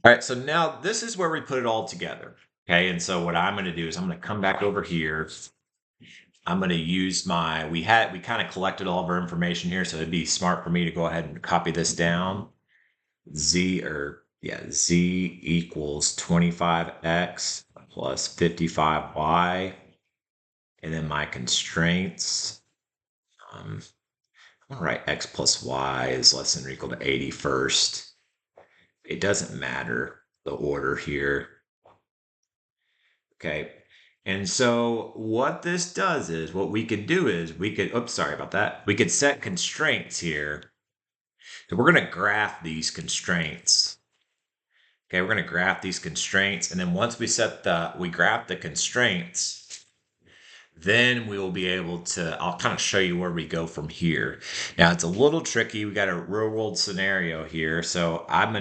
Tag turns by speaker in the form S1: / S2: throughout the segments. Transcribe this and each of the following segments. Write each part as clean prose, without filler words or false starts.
S1: All right, so now this is where we put it all together. Okay, and so what I'm going to do is I'm going to come back over here. I'm going to use we kind of collected all of our information here, so it'd be smart for me to go ahead and copy this down. Z equals 25x plus 55y, and then my constraints. Um, I'm gonna write x plus y is less than or equal to 80 first. It doesn't matter the order here. Okay. And so what this does is what we could do is oops, sorry about that. We could set constraints here. So we're going to graph these constraints. Okay, we're going to graph these constraints. And then once we graph the constraints, then we will be able to, I'll kind of show you where we go from here. Now it's a little tricky. We got a real world scenario here. So I'm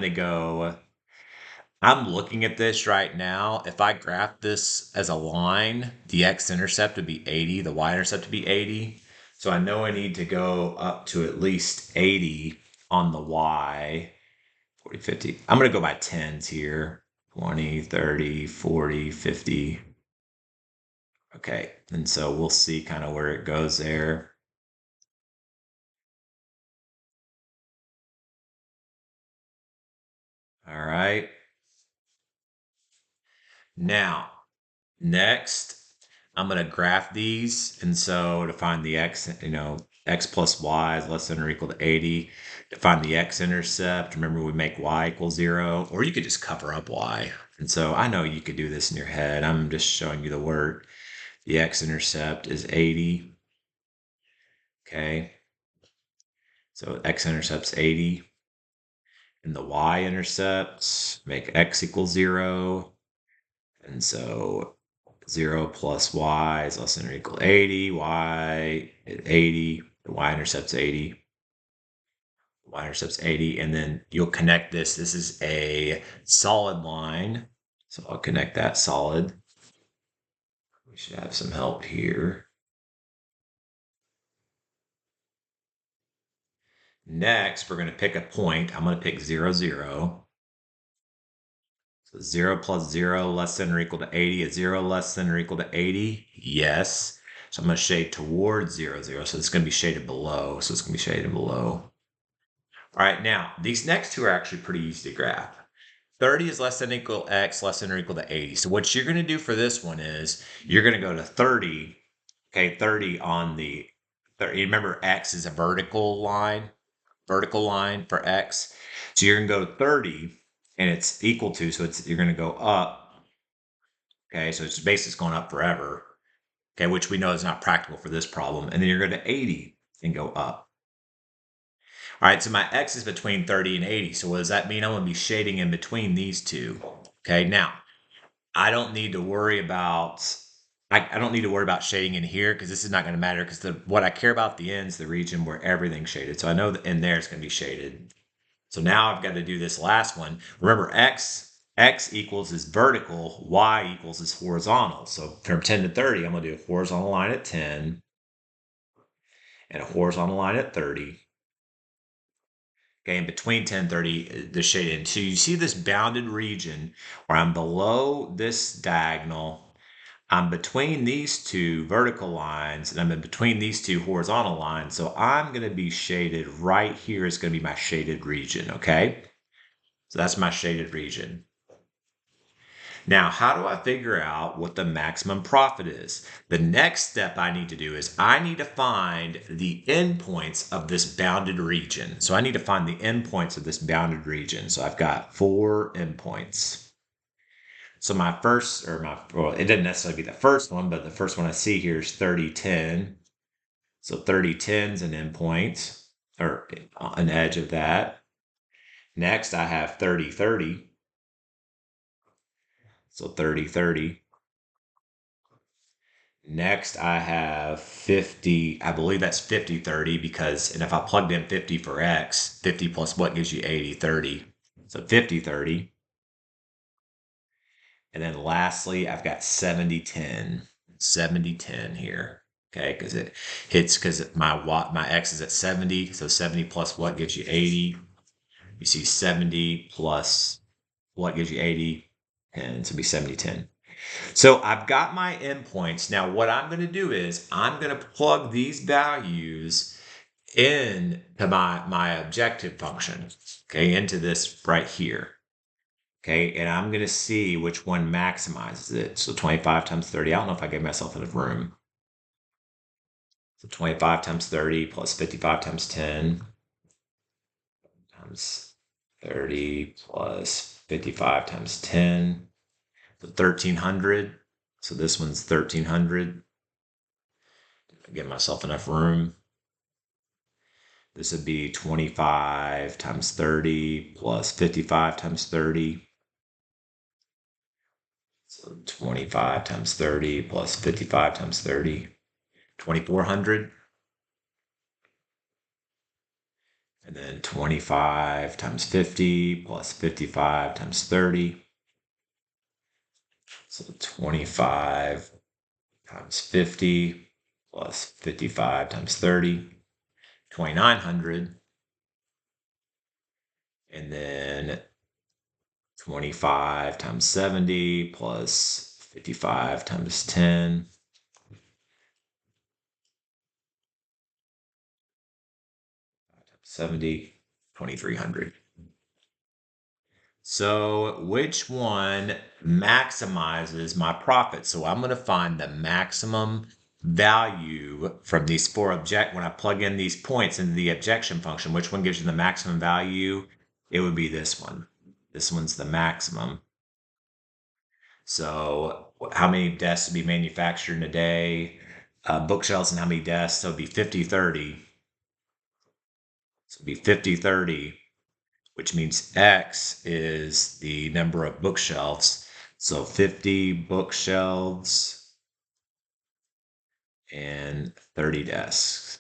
S1: looking at this right now. If I graph this as a line, the x-intercept would be 80, the y-intercept would be 80. So I know I need to go up to at least 80 on the y, 40, 50. I'm going to go by tens here. 20, 30, 40, 50. Okay, and so we'll see kind of where it goes there. All right. Now, next, I'm going to graph these. And so to find the x, x plus y is less than or equal to 80. To find the x-intercept, remember we make y equals 0, or you could just cover up y. And so I know you could do this in your head. I'm just showing you the work. The x-intercept is 80. Okay. So x-intercept's 80. And the y-intercepts make x equals 0. And so 0 plus y is less than or equal to 80. Y is 80. The y-intercept's 80. The y-intercept's 80. And then you'll connect this. This is a solid line. So I'll connect that solid. We should have some help here. Next, we're going to pick a point. I'm going to pick 0, 0. So 0 plus 0 less than or equal to 80. Is 0 less than or equal to 80? Yes. So I'm going to shade towards 0, 0. So it's going to be shaded below. So it's going to be shaded below. All right, now these next two are actually pretty easy to graph. 30 is less than or equal to x, less than or equal to 80. So what you're going to do for this one is you're going to go to 30. Okay, 30 on the 30. Remember, x is a vertical line for x. So you're going to go 30 and it's equal to, so you're going to go up. Okay, so it's basically going up forever. Okay, which we know is not practical for this problem. And then you're going to 80 and go up. All right, so my x is between 30 and 80. So what does that mean? I'm going to be shading in between these two. Okay, now I don't need to worry about I don't need to worry about shading in here because this is not going to matter because what I care about at the end is the region where everything's shaded. So I know that in there it's going to be shaded. So now I've got to do this last one. Remember, x equals is vertical, y equals is horizontal. So from 10 to 30, I'm going to do a horizontal line at 10 and a horizontal line at 30. Okay, and between 10 and 30, the shaded. So you see this bounded region where I'm below this diagonal. I'm between these two vertical lines and I'm in between these two horizontal lines. So I'm going to be shaded right here is going to be my shaded region, okay? So that's my shaded region. Now, how do I figure out what the maximum profit is? The next step I need to do is I need to find the endpoints of this bounded region. So I need to find the endpoints of this bounded region. So I've got 4 endpoints. So well, it didn't necessarily be the first one, but the first one I see here is 30, 10. So 30, 10 is an endpoint or an edge of that. Next, I have 30, 30. So 30, 30. Next, I have 50. I believe that's 50, 30 because, and if I plugged in 50 for x, 50 plus what gives you 80, 30. So 50, 30. And then lastly, I've got 70, 10. 70, 10 here. Okay, because it hits because my x is at 70. So 70 plus what gives you 80? You see 70 plus well, it gives you 80, and so it'll be 70, 10. So I've got my endpoints. Now what I'm going to do is I'm going to plug these values into my objective function, okay, into this right here. Okay, and I'm going to see which one maximizes it. So 25 times 30, I don't know if I gave myself enough room. So 25 times 30 plus 55 times 10 times 30 plus 55 times 10. So 1300. So this one's 1300. Give myself enough room. This would be 25 times 30 plus 55 times 30. So 25 times 30 plus 55 times 30, 2400. And then 25 times 50 plus 55 times 30. So 25 times 50 plus 55 times 30, 2900. And then 25 times 70 plus 55 times 10. 70, 2300. So which one maximizes my profit? So I'm going to find the maximum value from these four when I plug in these points into the objection function, which one gives you the maximum value? It would be this one. This one's the maximum. So how many desks would be manufactured in a day? Bookshelves and how many desks? So it'd be 50, 30. So it'd be 50, 30. Which means X is the number of bookshelves. So 50 bookshelves and 30 desks.